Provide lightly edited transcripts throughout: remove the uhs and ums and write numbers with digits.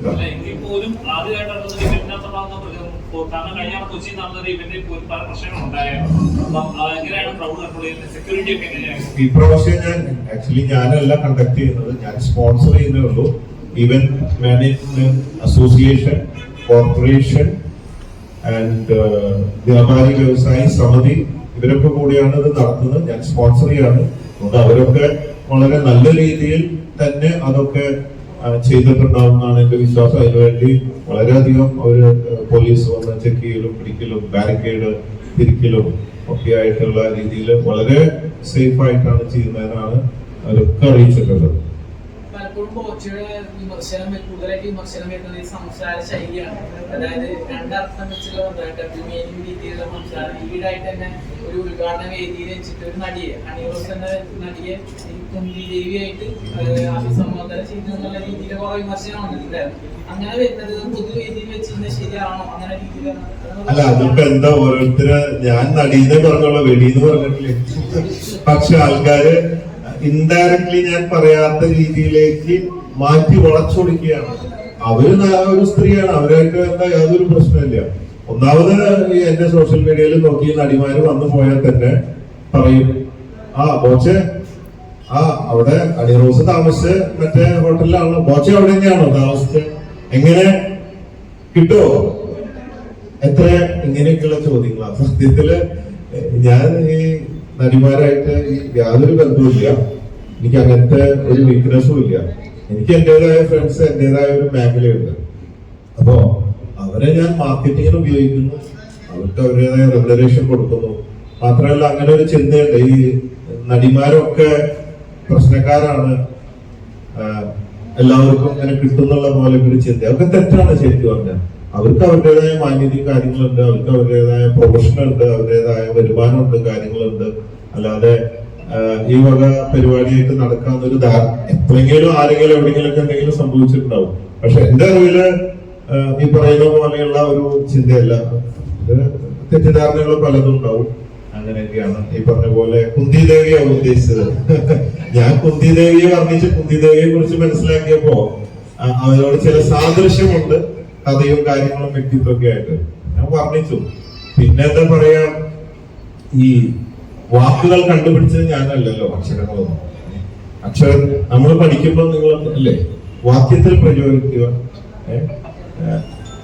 പോലും ആദ്യമായിട്ടാണ് കഴിഞ്ഞ കൊച്ചി നടന്നത് ഇവന്റെ പല പ്രശ്നങ്ങളുണ്ടായിരുന്നു. സെക്യൂരിറ്റി ഒക്കെ എങ്ങനെയാണ് ഈ പ്രാവശ്യം ഞാനല്ല കണ്ടക്ട് ചെയ്യുന്നത്, ഞാൻ സ്പോൺസർ ചെയ്യുന്നേ ഉള്ളൂ. Event management association, corporation and വ്യാപാരി വ്യവസായി സമിതി ഇവരൊക്കെ കൂടിയാണ് ഇത് നടത്തുന്നത്. ഞാൻ സ്പോൺസർ ചെയ്യാണ്. അതുകൊണ്ട് അവരൊക്കെ വളരെ നല്ല രീതിയിൽ തന്നെ അതൊക്കെ ചെയ്തിട്ടുണ്ടാവുന്നതാണ് എന്റെ വിശ്വാസം. അതിനുവേണ്ടി വളരെയധികം അവര് പോലീസ് വന്ന് ചെക്ക് ചെയ്യലും പിടിക്കലും ബാരിക്കേഡ് തിരിക്കലും ഒക്കെ ആയിട്ടുള്ള രീതിയിൽ വളരെ സേഫ് ആയിട്ടാണ് ചെയ്യുന്നതെന്നാണ് അവരൊക്കെ അറിയിച്ചിട്ടുള്ളത്. പലപ്പോഴും കോച്ചുകളുടെ കൂടുതലായിട്ട് വിമർശനം വരുന്നത് സംസാര ശൈലിയാണ്. അതായത് രണ്ടർത്ഥം വെച്ചുള്ള രീതിയിലുള്ള സംസാരം. ഈടായിട്ട് തന്നെ ഒരു ഉദ്ഘാടന വേദിയിൽ വെച്ചിട്ട് ഒരു നടിയെ ഹണിറോസ് എന്ന നടിയെ കുന്തി ദേവിയായിട്ട് അഭിസംബോധന ചെയ്തെന്നുള്ള രീതിയിൽ കുറെ വിമർശനം വന്നിട്ടുണ്ടായിരുന്നു. അങ്ങനെ വരുന്നത് പൊതുവേദിയിൽ വെച്ചിരുന്നത് ശരിയാണോ? അങ്ങനെ രീതിയിലാണ്. അല്ല, അതിപ്പോ എന്താ ഓരോരുത്തര് ഞാൻ നടീന്ന് പറഞ്ഞുള്ള വെടിന്ന് പറഞ്ഞിട്ടില്ലേ. പക്ഷെ ആൾക്കാര് ഇൻഡയറക്ട്ലി ഞാൻ പറയാത്ത രീതിയിലേക്ക് മാറ്റി വളച്ചൊടിക്കുകയാണ്. അവര് ഒരു സ്ത്രീയാണ്, അവരായിട്ട് എന്താ യാതൊരു പ്രശ്നമില്ല. ഒന്നാമത് ഈ എന്റെ സോഷ്യൽ മീഡിയയിൽ നോക്കി നടിമാര് വന്നു പോയാൽ തന്നെ പറയും, ബോച്ചെ അവിടെ അണിറോസ് താമസിച്ച് മറ്റേ ഹോട്ടലിലാണല്ലോ, ബോച്ചെ അവിടെ തന്നെയാണോ താമസിച്ച്, എങ്ങനെ കിട്ടുമോ, എത്ര, ഇങ്ങനെയൊക്കെയുള്ള ചോദ്യങ്ങളാണ്. സത്യത്തില് ഞാൻ ഈ നടിമാരായിട്ട് യാതൊരു ബന്ധവുമില്ല. എനിക്ക് അങ്ങനത്തെ ഒരു വീക്ക്നെസ്സും ഇല്ല. എനിക്ക് എന്റേതായ ഫ്രണ്ട്സ്, എന്റേതായ ഒരു മേഖലയുണ്ട്. അപ്പോ അവരെ ഞാൻ മാർക്കറ്റിങ്ങിന് ഉപയോഗിക്കുന്നു, അവർക്ക് അവരുടേതായ റെഗുലറേഷൻ കൊടുക്കുന്നു. മാത്രമല്ല അങ്ങനെ ഒരു ചിന്തയുണ്ട്, ഈ നടിമാരൊക്കെ പ്രശ്നക്കാരാണ്, എല്ലാവർക്കും ഇങ്ങനെ കിട്ടുന്നുള്ള പോലെ ഒരു ചിന്ത. അതൊക്കെ തെറ്റാണ് ശരിക്കും പറഞ്ഞാൽ. അവർക്ക് അവരുടേതായ മാന്യതയും കാര്യങ്ങളുണ്ട്, അവർക്ക് അവരുടേതായ പ്രൊഫഷനുണ്ട്, അവരുടേതായ വരുമാനമുണ്ട്, കാര്യങ്ങളുണ്ട്. അല്ലാതെ ഈ വക പരിപാടിയായിട്ട് നടക്കാവുന്ന ഒരു എപ്പോഴെങ്കിലും ആരെങ്കിലും എവിടെയെങ്കിലും എന്തെങ്കിലും സംഭവിച്ചിട്ടുണ്ടാവും. പക്ഷെ എന്റെ അറിവില് ഈ പറയുന്ന പോലെയുള്ള ഒരു ചിന്തയല്ല. തെറ്റിദ്ധാരണകൾ പലതും ഉണ്ടാവും. അങ്ങനെയൊക്കെയാണ് ഈ പറഞ്ഞ പോലെ കുന്തി ദേവിയാണ് ഉദ്ദേശിച്ചത്. ഞാൻ കുന്തി ദേവിയെ വർണ്ണിച്ച് കുന്തി ദേവിയെ കുറിച്ച് മനസ്സിലാക്കിയപ്പോ അവരോട് ചില സാദൃശ്യമുണ്ട്, കഥയും കാര്യങ്ങളും വ്യക്തിത്വമൊക്കെ ആയിട്ട് ഞാൻ വർണ്ണിച്ചു. പിന്നെ എന്താ പറയാ, ഈ വാക്കുകൾ കണ്ടുപിടിച്ചത് ഞാനല്ലല്ലോ. അക്ഷരങ്ങളൊന്നും അക്ഷരം നമ്മൾ പഠിക്കുമ്പോൾ നിങ്ങൾ അല്ലേ വാക്യത്തിൽ പ്രയോഗിക്കുക,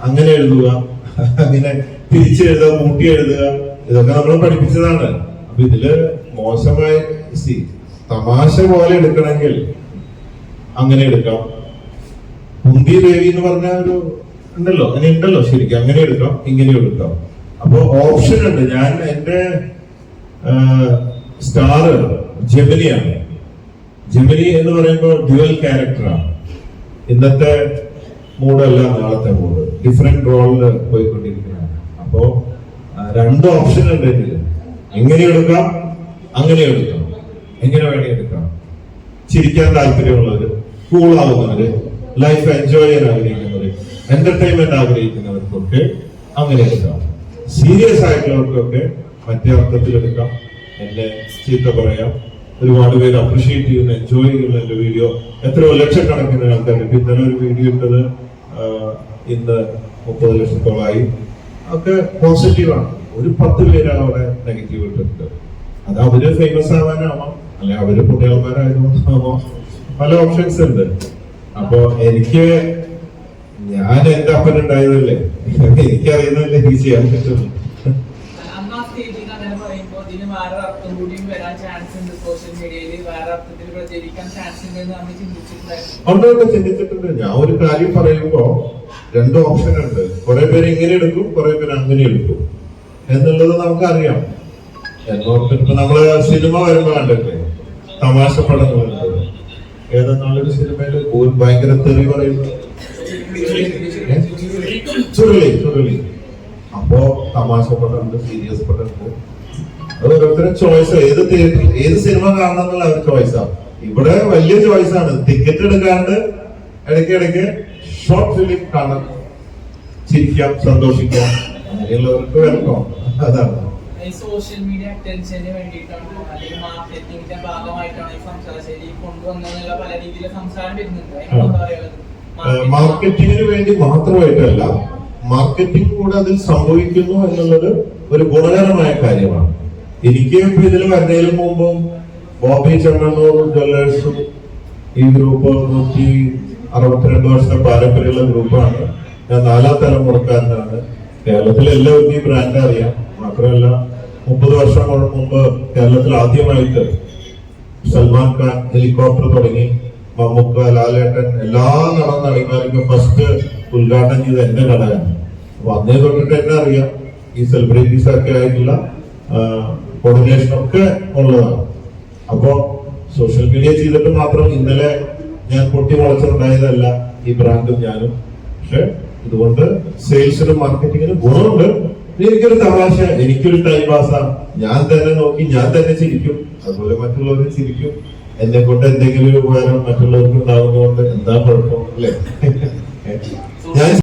അങ്ങനെ എഴുതുക, അങ്ങനെ തിരിച്ചെഴുതുക, കൂട്ടി എഴുതുക, ഇതൊക്കെ നമ്മൾ പഠിപ്പിച്ചതാണ്. അപ്പൊ ഇതില് മോശമായി തമാശ പോലെ എടുക്കണമെങ്കിൽ അങ്ങനെ എടുക്കാം. കുന്തി ദേവി എന്ന് പറഞ്ഞ ഒരു ഉണ്ടല്ലോ, അങ്ങനെ ഉണ്ടല്ലോ, ശരിക്കും അങ്ങനെ എടുക്കാം, ഇങ്ങനെ എടുക്കാം. അപ്പൊ ഓപ്ഷൻ ഉണ്ട്. ഞാൻ എന്റെ സ്റ്റാർ ജെമിനിയാണ്. ജെമിനി എന്ന് പറയുമ്പോൾ ഡ്യുവൽ ക്യാരക്ടറാണ്. ഇന്നത്തെ മൂഡല്ല നാളത്തെ മൂഡ്, ഡിഫറെന്റ് റോളില് പോയിക്കൊണ്ടിരിക്കുകയാണ്. അപ്പോ രണ്ട് ഓപ്ഷൻ ഉണ്ട് ഇതില്. എങ്ങനെ എടുക്കാം, അങ്ങനെ എടുക്കാം, എങ്ങനെ വേണേ എടുക്കാം. ചിരിക്കാൻ താല്പര്യമുള്ളവര്, കൂളാവുന്നവര്, ലൈഫ് എൻജോയ് ചെയ്യാൻ ആഗ്രഹിക്കുന്നവര്, എന്റർടൈൻമെന്റ് ആഗ്രഹിക്കുന്നവർക്കൊക്കെ അങ്ങനെ എടുക്കാം. സീരിയസ് ആയിട്ടുള്ളവർക്കൊക്കെ മറ്റേ അർത്ഥത്തിൽ എടുക്കാം. എന്നെ ചീത്ത പറയാം, ഒരുപാട് പേര് അപ്രീഷിയേറ്റ് ചെയ്യുന്ന, എൻജോയ് ചെയ്യുന്ന എന്റെ വീഡിയോ എത്രയോ ലക്ഷക്കണക്കിന് ആൾക്കാരുണ്ട്. ഇന്നലെ ഒരു വീഡിയോ ഇട്ടത് ഇന്ന് 30 ലക്ഷത്തോളമായി. ഒക്കെ പോസിറ്റീവാണ്. ഒരു 10 പേര് അവിടെ നെഗറ്റീവ് ഇട്ടിട്ടുണ്ട്. അത് അവര് ഫേമസ് ആവാനാവാം, അല്ലെ അവര് പുണ്യാളന്മാരായതുകൊണ്ടാവാം. പല ഓപ്ഷൻസ് ഉണ്ട്. അപ്പൊ ഞാൻ എന്റെ അപ്പനുണ്ടായതല്ലേ, എനിക്കറിയുന്നതല്ലേ എനിക്ക് ചെയ്യാൻ പറ്റുള്ളൂ. ഒന്നൊക്കെ ചിന്തിച്ചിട്ടുണ്ട്. ഞാൻ ഒരു കാര്യം പറയുമ്പോ രണ്ട് ഓപ്ഷൻ ഉണ്ട്. കുറെ പേര് ഇങ്ങനെ എടുക്കും, കുറെ പേര് അങ്ങനെ എടുക്കും എന്നുള്ളത് നമുക്കറിയാം. ഇപ്പൊ നമ്മള് സിനിമ വരുമ്പോ കണ്ടില്ലേ തമാശ പടങ്ങളുണ്ട്. ഏതെന്നാളൊരു സിനിമയില് ഭയങ്കര തെറി പറയുന്നു, ചുരുളി. അപ്പോ തമാശ പടമുണ്ട്, സീരിയസ് പടമുണ്ട്. അത് ഓരോരുത്തരുടെ ചോയ്സ്. ഏത് സിനിമ കാണണം എന്നുള്ള ഒരു ചോയ്സാണ്. ഇവിടെ വലിയ ചോയ്സാണ്. ടിക്കറ്റ് എടുക്കാണ്ട് ഇടയ്ക്കിടയ്ക്ക് ഷോർട്ട് ഫിലിം കാണാം, ചിരിക്കാം, സന്തോഷിക്കാം. അങ്ങനെയുള്ളവർക്ക് വെൽക്കം. അതാണ് സോഷ്യൽ മീഡിയ അറ്റൻഷന് വേണ്ടിയിട്ടാണ് അല്ലെങ്കിൽ മാർക്കറ്റിംഗിന്റെ ഭാഗമായിട്ടാണ് ഈ സംസാര ശൈലി കൊണ്ടുവന്നുള്ള പല രീതിയിലെ സംസാരം വരുന്നുണ്ട്. മാർക്കറ്റിങ്ങിന് വേണ്ടി മാത്രമായിട്ടല്ല, മാർക്കറ്റിംഗ് കൂടെ അതിൽ സംഭവിക്കുന്നു എന്നുള്ളത് ഒരു ഗുണകരമായ കാര്യമാണ്. എനിക്ക് ഇപ്പൊ ഇതിൽ വരുന്നതിന് മുമ്പും ബോബി ചെമ്മണ്ണൂർ ജ്വല്ലേഴ്സും ഈ ഗ്രൂപ്പ് 162 വർഷത്തെ പാരമ്പര്യമുള്ള ഗ്രൂപ്പാണ്. ഞാൻ 4ാം തലമുറക്കാരനാണ്. കേരളത്തിൽ എല്ലാവർക്കും ഈ ബ്രാൻഡ് അറിയാം. മാത്രമല്ല 30 വർഷം മുമ്പ് കേരളത്തിൽ ആദ്യമായിട്ട് സൽമാൻ ഖാൻ ഹെലികോപ്റ്റർ തുടങ്ങി മമ്മൂക്ക, ലാലേട്ടൻ എല്ലാ നടന്നടിമാർക്ക് ഫസ്റ്റ് ഉദ്ഘാടനം ചെയ്ത എന്റെ കടയാണ്. അപ്പൊ അന്നേ തൊട്ടിട്ട് എന്നെ അറിയാം. ഈ സെലിബ്രിറ്റീസ് ഒക്കെ ആയിട്ടുള്ള കോർഡിനേഷൻ ഒക്കെ ഉള്ളതാണ്. അപ്പോ സോഷ്യൽ മീഡിയ ചെയ്തിട്ട് മാത്രം ഇന്നലെ ഞാൻ പൊട്ടി മുളച്ചുണ്ടായതല്ല ഈ ബ്രാൻഡും ഞാനും. പക്ഷെ ഇതുകൊണ്ട് സെയിൽസിനും മാർക്കറ്റിങ്ങിനും ഗുണമുണ്ട്. എനിക്കൊരു തമാശ, എനിക്കൊരു ടൈം പാസ്സാണ്. ഞാൻ തന്നെ നോക്കി ഞാൻ തന്നെ ചിരിക്കും, അതുപോലെ മറ്റുള്ളവരും ചിരിക്കും. എന്നെ കൊണ്ട് എന്തെങ്കിലും ഒരു ഉപകാരം മറ്റുള്ളവർക്ക് ഉണ്ടാകുന്നതുകൊണ്ട് എന്താ കുഴപ്പം, അല്ലേ? ഞാൻ